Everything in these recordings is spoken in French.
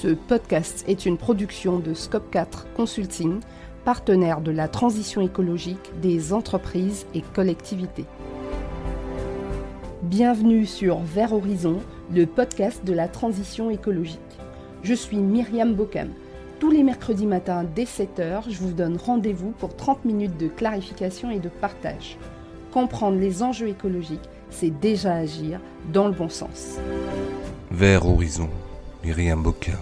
Ce podcast est une production de Scope 4 Consulting, partenaire de la transition écologique des entreprises et collectivités. Bienvenue sur Vert Horizon, le podcast de la transition écologique. Je suis Myriam Bocam. Tous les mercredis matins dès 7h, je vous donne rendez-vous pour 30 minutes de clarification et de partage. Comprendre les enjeux écologiques, c'est déjà agir dans le bon sens. Vert Horizon, Myriam Bocam.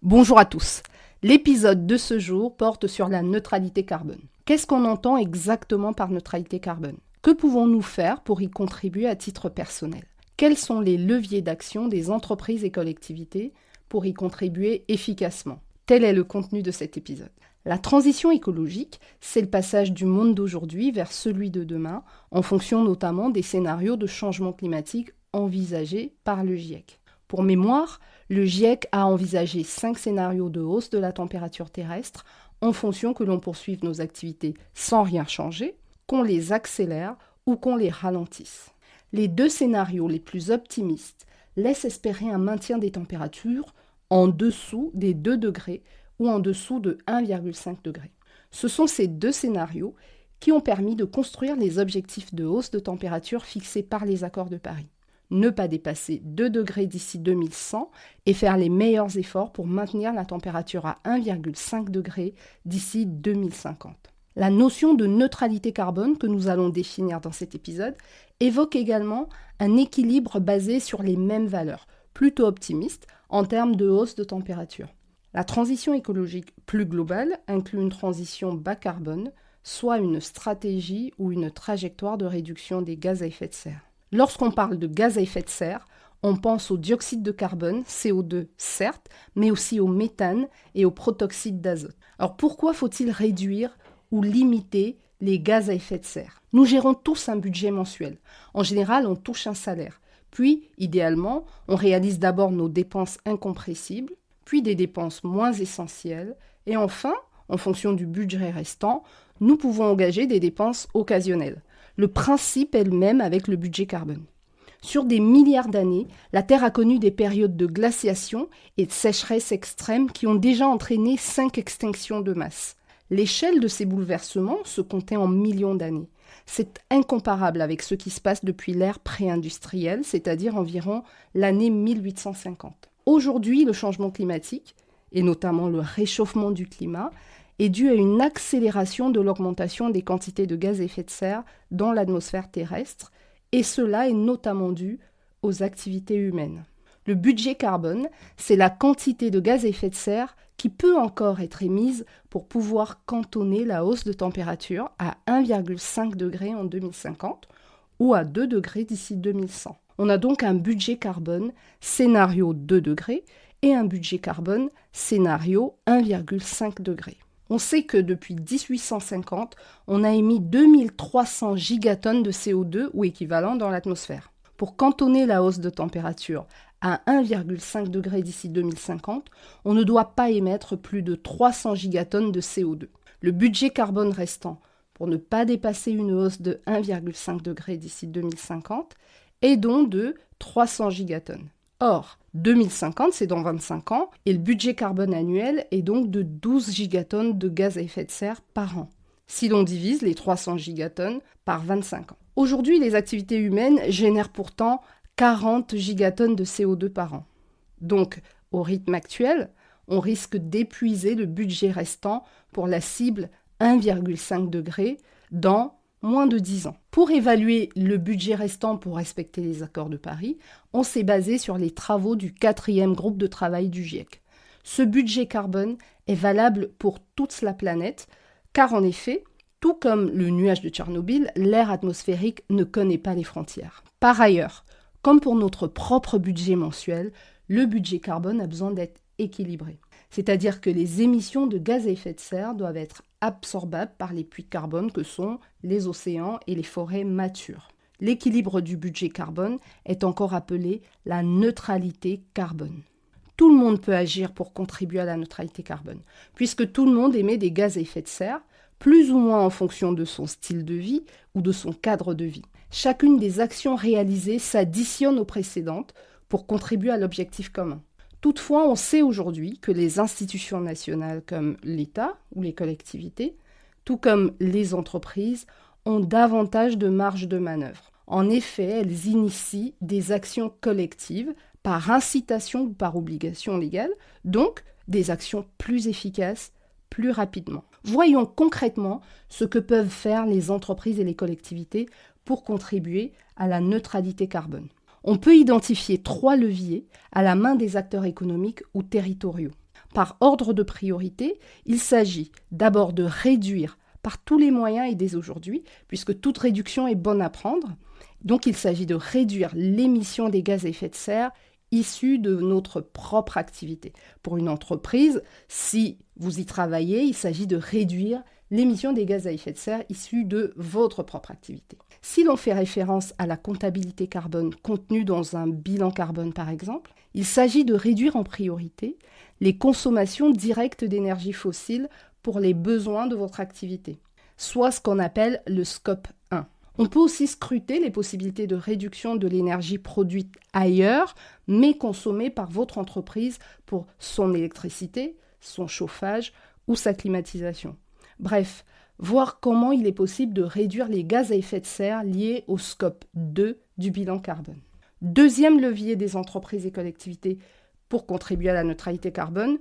Bonjour à tous. L'épisode de ce jour porte sur la neutralité carbone. Qu'est-ce qu'on entend exactement par neutralité carbone ? Que pouvons-nous faire pour y contribuer à titre personnel ? Quels sont les leviers d'action des entreprises et collectivités pour y contribuer efficacement ? Tel est le contenu de cet épisode. La transition écologique, c'est le passage du monde d'aujourd'hui vers celui de demain, en fonction notamment des scénarios de changement climatique envisagés par le GIEC. Pour mémoire, le GIEC a envisagé 5 scénarios de hausse de la température terrestre en fonction que l'on poursuive nos activités sans rien changer, qu'on les accélère ou qu'on les ralentisse. Les 2 scénarios les plus optimistes laissent espérer un maintien des températures en dessous des 2 degrés ou en dessous de 1,5 degré. Ce sont ces 2 scénarios qui ont permis de construire les objectifs de hausse de température fixés par les accords de Paris. Ne pas dépasser 2 degrés d'ici 2100 et faire les meilleurs efforts pour maintenir la température à 1,5 degré d'ici 2050. La notion de neutralité carbone que nous allons définir dans cet épisode évoque également un équilibre basé sur les mêmes valeurs, plutôt optimiste en termes de hausse de température. La transition écologique plus globale inclut une transition bas carbone, soit une stratégie ou une trajectoire de réduction des gaz à effet de serre. Lorsqu'on parle de gaz à effet de serre, on pense au dioxyde de carbone, CO2 certes, mais aussi au méthane et au protoxyde d'azote. Alors pourquoi faut-il réduire ou limiter les gaz à effet de serre ? Nous gérons tous un budget mensuel. En général, on touche un salaire. Puis, idéalement, on réalise d'abord nos dépenses incompressibles, puis des dépenses moins essentielles, et enfin, en fonction du budget restant, nous pouvons engager des dépenses occasionnelles. Le principe est le même avec le budget carbone. Sur des milliards d'années, la Terre a connu des périodes de glaciation et de sécheresse extrême qui ont déjà entraîné 5 extinctions de masse. L'échelle de ces bouleversements se comptait en millions d'années. C'est incomparable avec ce qui se passe depuis l'ère pré-industrielle, c'est-à-dire environ l'année 1850. Aujourd'hui, le changement climatique, et notamment le réchauffement du climat, est dû à une accélération de l'augmentation des quantités de gaz à effet de serre dans l'atmosphère terrestre, et cela est notamment dû aux activités humaines. Le budget carbone, c'est la quantité de gaz à effet de serre qui peut encore être émise pour pouvoir cantonner la hausse de température à 1,5 degré en 2050 ou à 2 degrés d'ici 2100. On a donc un budget carbone scénario 2 degrés et un budget carbone scénario 1,5 degré. On sait que depuis 1850, on a émis 2300 gigatonnes de CO2 ou équivalent dans l'atmosphère. Pour cantonner la hausse de température à 1,5 degré d'ici 2050, on ne doit pas émettre plus de 300 gigatonnes de CO2. Le budget carbone restant, pour ne pas dépasser une hausse de 1,5 degré d'ici 2050, est donc de 300 gigatonnes. Or, 2050, c'est dans 25 ans, et le budget carbone annuel est donc de 12 gigatonnes de gaz à effet de serre par an, si l'on divise les 300 gigatonnes par 25 ans. Aujourd'hui, les activités humaines génèrent pourtant 40 gigatonnes de CO2 par an. Donc, au rythme actuel, on risque d'épuiser le budget restant pour la cible 1,5 degré dans moins de 10 ans. Pour évaluer le budget restant pour respecter les accords de Paris, on s'est basé sur les travaux du 4e groupe de travail du GIEC. Ce budget carbone est valable pour toute la planète, car en effet, tout comme le nuage de Tchernobyl, l'air atmosphérique ne connaît pas les frontières. Par ailleurs, comme pour notre propre budget mensuel, le budget carbone a besoin d'être équilibré. C'est-à-dire que les émissions de gaz à effet de serre doivent être absorbables par les puits de carbone que sont les océans et les forêts matures. L'équilibre du budget carbone est encore appelé la neutralité carbone. Tout le monde peut agir pour contribuer à la neutralité carbone, puisque tout le monde émet des gaz à effet de serre, plus ou moins en fonction de son style de vie ou de son cadre de vie. Chacune des actions réalisées s'additionne aux précédentes pour contribuer à l'objectif commun. Toutefois, on sait aujourd'hui que les institutions nationales comme l'État ou les collectivités, tout comme les entreprises, ont davantage de marge de manœuvre. En effet, elles initient des actions collectives par incitation ou par obligation légale, donc des actions plus efficaces, plus rapidement. Voyons concrètement ce que peuvent faire les entreprises et les collectivités pour contribuer à la neutralité carbone. On peut identifier 3 leviers à la main des acteurs économiques ou territoriaux. Par ordre de priorité, il s'agit d'abord de réduire par tous les moyens et dès aujourd'hui, puisque toute réduction est bonne à prendre. Donc il s'agit de réduire l'émission des gaz à effet de serre issus de notre propre activité. Pour une entreprise, si vous y travaillez, il s'agit de réduire l'émission des gaz à effet de serre issus de votre propre activité. Si l'on fait référence à la comptabilité carbone contenue dans un bilan carbone par exemple, il s'agit de réduire en priorité les consommations directes d'énergie fossile pour les besoins de votre activité, soit ce qu'on appelle le scope 1. On peut aussi scruter les possibilités de réduction de l'énergie produite ailleurs, mais consommée par votre entreprise pour son électricité, son chauffage ou sa climatisation. Bref, voir comment il est possible de réduire les gaz à effet de serre liés au scope 2 du bilan carbone. Deuxième levier des entreprises et collectivités pour contribuer à la neutralité carbone,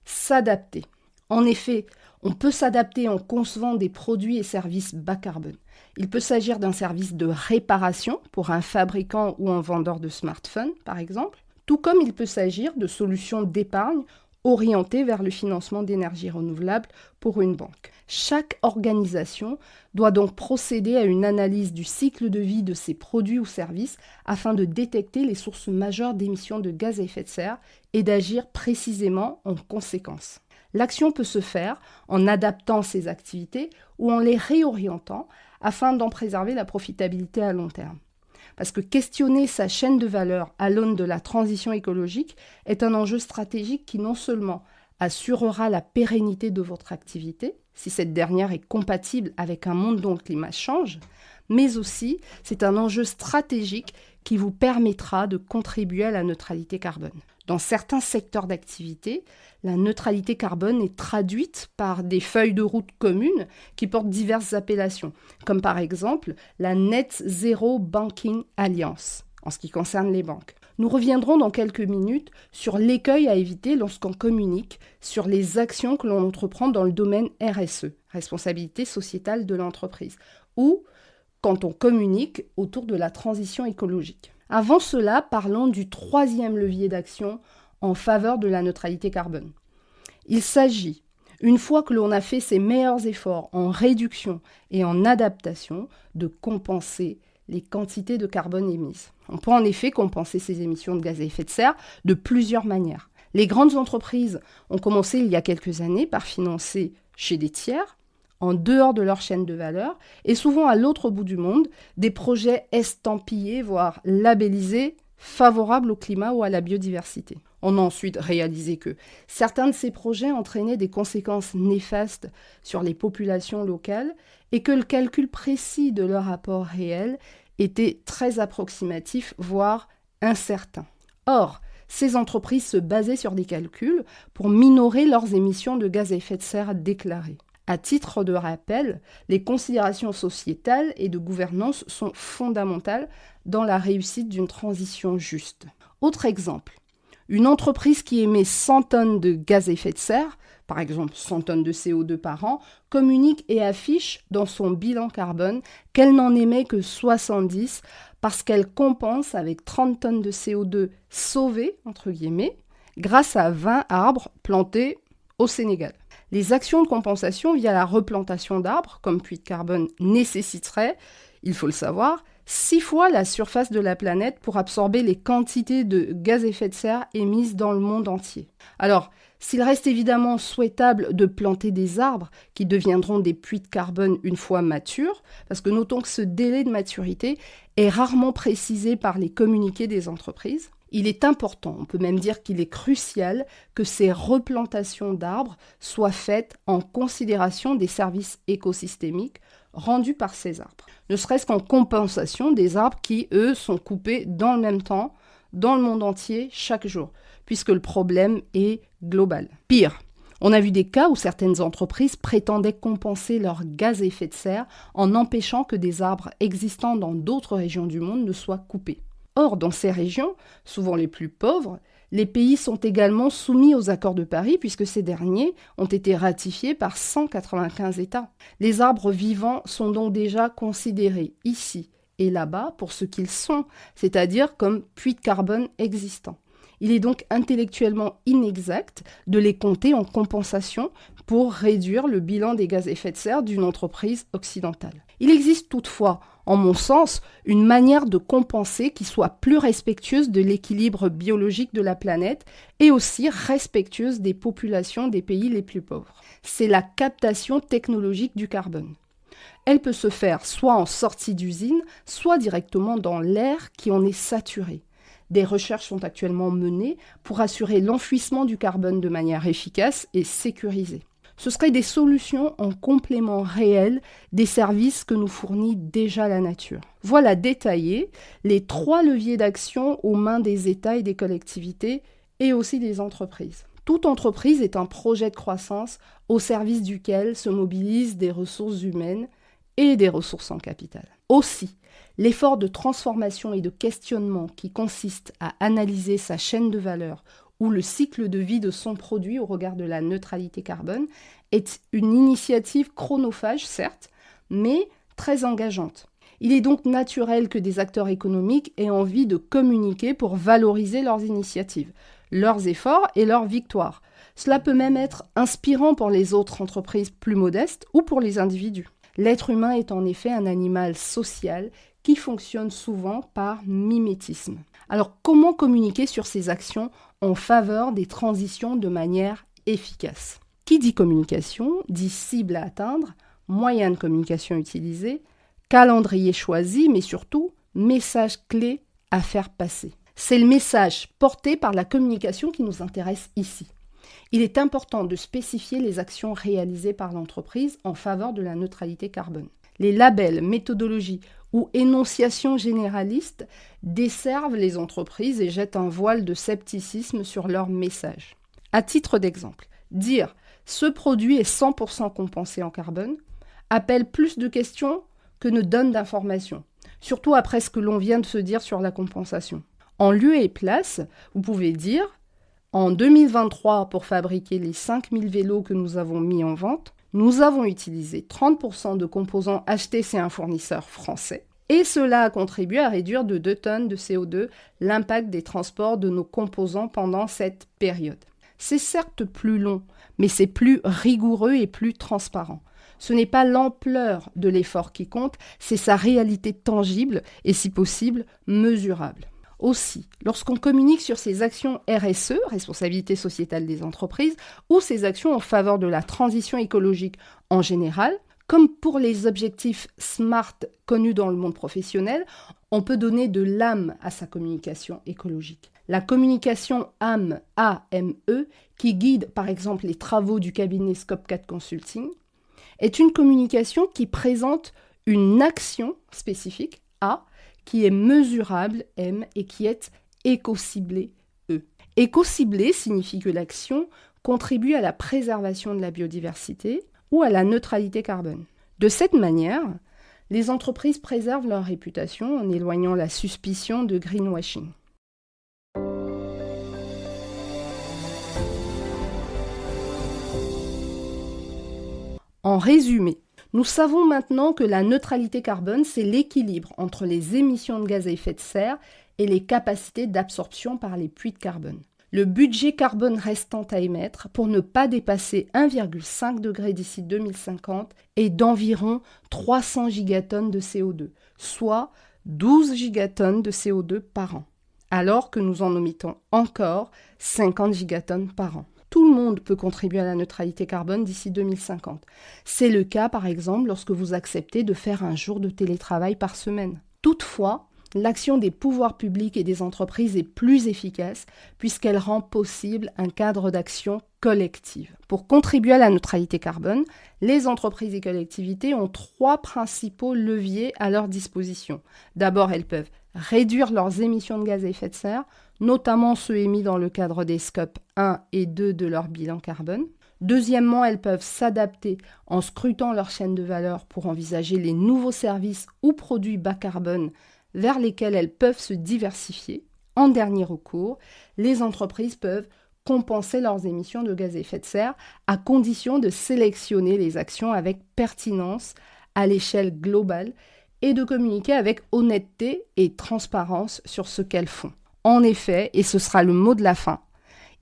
s'adapter. En effet, on peut s'adapter en concevant des produits et services bas carbone. Il peut s'agir d'un service de réparation pour un fabricant ou un vendeur de smartphones, par exemple, tout comme il peut s'agir de solutions d'épargne orientées vers le financement d'énergies renouvelables pour une banque. Chaque organisation doit donc procéder à une analyse du cycle de vie de ses produits ou services afin de détecter les sources majeures d'émissions de gaz à effet de serre et d'agir précisément en conséquence. L'action peut se faire en adaptant ses activités ou en les réorientant afin d'en préserver la profitabilité à long terme. Parce que questionner sa chaîne de valeur à l'aune de la transition écologique est un enjeu stratégique qui non seulement assurera la pérennité de votre activité, si cette dernière est compatible avec un monde dont le climat change, mais aussi c'est un enjeu stratégique qui vous permettra de contribuer à la neutralité carbone. Dans certains secteurs d'activité, la neutralité carbone est traduite par des feuilles de route communes qui portent diverses appellations, comme par exemple la Net Zero Banking Alliance, en ce qui concerne les banques. Nous reviendrons dans quelques minutes sur l'écueil à éviter lorsqu'on communique sur les actions que l'on entreprend dans le domaine RSE, responsabilité sociétale de l'entreprise, ou quand on communique autour de la transition écologique. Avant cela, parlons du 3e levier d'action en faveur de la neutralité carbone. Il s'agit, une fois que l'on a fait ses meilleurs efforts en réduction et en adaptation, de compenser les quantités de carbone émises. On peut en effet compenser ces émissions de gaz à effet de serre de plusieurs manières. Les grandes entreprises ont commencé il y a quelques années par financer chez des tiers, en dehors de leur chaîne de valeur, et souvent à l'autre bout du monde, des projets estampillés, voire labellisés, favorables au climat ou à la biodiversité. On a ensuite réalisé que certains de ces projets entraînaient des conséquences néfastes sur les populations locales et que le calcul précis de leur apport réel était très approximatif, voire incertain. Or, ces entreprises se basaient sur des calculs pour minorer leurs émissions de gaz à effet de serre déclarées. À titre de rappel, les considérations sociétales et de gouvernance sont fondamentales dans la réussite d'une transition juste. Autre exemple, une entreprise qui émet 100 tonnes de gaz à effet de serre, par exemple 100 tonnes de CO2 par an, communique et affiche dans son bilan carbone qu'elle n'en émet que 70 parce qu'elle compense avec 30 tonnes de CO2 sauvées, entre guillemets, grâce à 20 arbres plantés au Sénégal. Les actions de compensation via la replantation d'arbres, comme puits de carbone, nécessiteraient, il faut le savoir, 6 fois la surface de la planète pour absorber les quantités de gaz à effet de serre émises dans le monde entier. Alors, s'il reste évidemment souhaitable de planter des arbres qui deviendront des puits de carbone une fois matures, parce que notons que ce délai de maturité est rarement précisé par les communiqués des entreprises, il est important, on peut même dire qu'il est crucial que ces replantations d'arbres soient faites en considération des services écosystémiques rendu par ces arbres. Ne serait-ce qu'en compensation des arbres qui, eux, sont coupés dans le même temps, dans le monde entier, chaque jour, puisque le problème est global. Pire, on a vu des cas où certaines entreprises prétendaient compenser leurs gaz à effet de serre en empêchant que des arbres existants dans d'autres régions du monde ne soient coupés. Or, dans ces régions, souvent les plus pauvres, les pays sont également soumis aux accords de Paris puisque ces derniers ont été ratifiés par 195 États. Les arbres vivants sont donc déjà considérés ici et là-bas pour ce qu'ils sont, c'est-à-dire comme puits de carbone existants. Il est donc intellectuellement inexact de les compter en compensation pour réduire le bilan des gaz à effet de serre d'une entreprise occidentale. Il existe toutefois, en mon sens, une manière de compenser qui soit plus respectueuse de l'équilibre biologique de la planète et aussi respectueuse des populations des pays les plus pauvres. C'est la captation technologique du carbone. Elle peut se faire soit en sortie d'usine, soit directement dans l'air qui en est saturé. Des recherches sont actuellement menées pour assurer l'enfouissement du carbone de manière efficace et sécurisée. Ce seraient des solutions en complément réel des services que nous fournit déjà la nature. Voilà détaillés les 3 leviers d'action aux mains des États et des collectivités et aussi des entreprises. Toute entreprise est un projet de croissance au service duquel se mobilisent des ressources humaines et des ressources en capital. Aussi, l'effort de transformation et de questionnement qui consiste à analyser sa chaîne de valeur ou le cycle de vie de son produit au regard de la neutralité carbone est une initiative chronophage, certes, mais très engageante. Il est donc naturel que des acteurs économiques aient envie de communiquer pour valoriser leurs initiatives, leurs efforts et leurs victoires. Cela peut même être inspirant pour les autres entreprises plus modestes ou pour les individus. L'être humain est en effet un animal social qui fonctionne souvent par mimétisme. Alors, comment communiquer sur ces actions en faveur des transitions de manière efficace ? Qui dit communication dit cible à atteindre, moyens de communication utilisés, calendrier choisi, mais surtout message clé à faire passer. C'est le message porté par la communication qui nous intéresse ici. Il est important de spécifier les actions réalisées par l'entreprise en faveur de la neutralité carbone. Les labels, méthodologies ou énonciations généralistes desservent les entreprises et jettent un voile de scepticisme sur leur message. À titre d'exemple, dire « ce produit est 100% compensé en carbone » appelle plus de questions que ne donne d'informations, surtout après ce que l'on vient de se dire sur la compensation. En lieu et place, vous pouvez dire « en 2023, pour fabriquer les 5000 vélos que nous avons mis en vente, nous avons utilisé 30% de composants achetés chez un fournisseur français et cela a contribué à réduire de 2 tonnes de CO2 l'impact des transports de nos composants pendant cette période. » C'est certes plus long, mais c'est plus rigoureux et plus transparent. Ce n'est pas l'ampleur de l'effort qui compte, c'est sa réalité tangible et si possible mesurable. Aussi, lorsqu'on communique sur ses actions RSE, responsabilité sociétale des entreprises, ou ses actions en faveur de la transition écologique en général, comme pour les objectifs SMART connus dans le monde professionnel, on peut donner de l'âme à sa communication écologique. La communication AME, A-M-E, qui guide par exemple les travaux du cabinet Scope 4 Consulting, est une communication qui présente une action spécifique, A, qui est mesurable, M, et qui est éco-ciblée, E. Éco-ciblée signifie que l'action contribue à la préservation de la biodiversité ou à la neutralité carbone. De cette manière, les entreprises préservent leur réputation en éloignant la suspicion de greenwashing. En résumé, nous savons maintenant que la neutralité carbone, c'est l'équilibre entre les émissions de gaz à effet de serre et les capacités d'absorption par les puits de carbone. Le budget carbone restant à émettre pour ne pas dépasser 1,5 degré d'ici 2050 est d'environ 300 gigatonnes de CO2, soit 12 gigatonnes de CO2 par an, alors que nous en émettons encore 50 gigatonnes par an. Tout le monde peut contribuer à la neutralité carbone d'ici 2050. C'est le cas, par exemple, lorsque vous acceptez de faire un jour de télétravail par semaine. Toutefois, l'action des pouvoirs publics et des entreprises est plus efficace puisqu'elle rend possible un cadre d'action collective. Pour contribuer à la neutralité carbone, les entreprises et collectivités ont 3 principaux leviers à leur disposition. D'abord, elles peuvent réduire leurs émissions de gaz à effet de serre, notamment ceux émis dans le cadre des scopes 1 et 2 de leur bilan carbone. Deuxièmement, elles peuvent s'adapter en scrutant leur chaîne de valeur pour envisager les nouveaux services ou produits bas carbone vers lesquels elles peuvent se diversifier. En dernier recours, les entreprises peuvent compenser leurs émissions de gaz à effet de serre à condition de sélectionner les actions avec pertinence à l'échelle globale et de communiquer avec honnêteté et transparence sur ce qu'elles font. En effet, et ce sera le mot de la fin,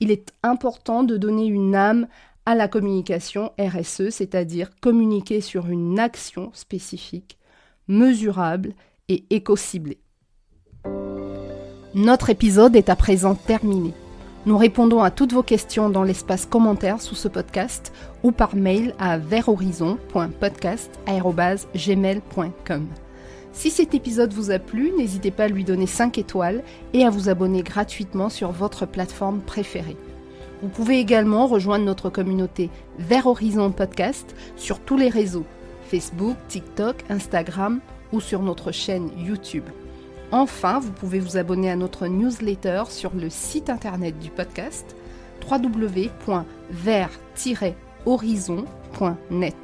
il est important de donner une âme à la communication RSE, c'est-à-dire communiquer sur une action spécifique, mesurable et éco-ciblée. Notre épisode est à présent terminé. Nous répondons à toutes vos questions dans l'espace commentaire sous ce podcast ou par mail à verthorizon.podcast@gmail.com. Si cet épisode vous a plu, n'hésitez pas à lui donner 5 étoiles et à vous abonner gratuitement sur votre plateforme préférée. Vous pouvez également rejoindre notre communauté Vert Horizon Podcast sur tous les réseaux, Facebook, TikTok, Instagram ou sur notre chaîne YouTube. Enfin, vous pouvez vous abonner à notre newsletter sur le site internet du podcast www.vert-horizon.net.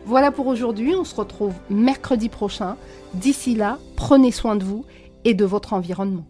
Voilà pour aujourd'hui, on se retrouve mercredi prochain. D'ici là, prenez soin de vous et de votre environnement.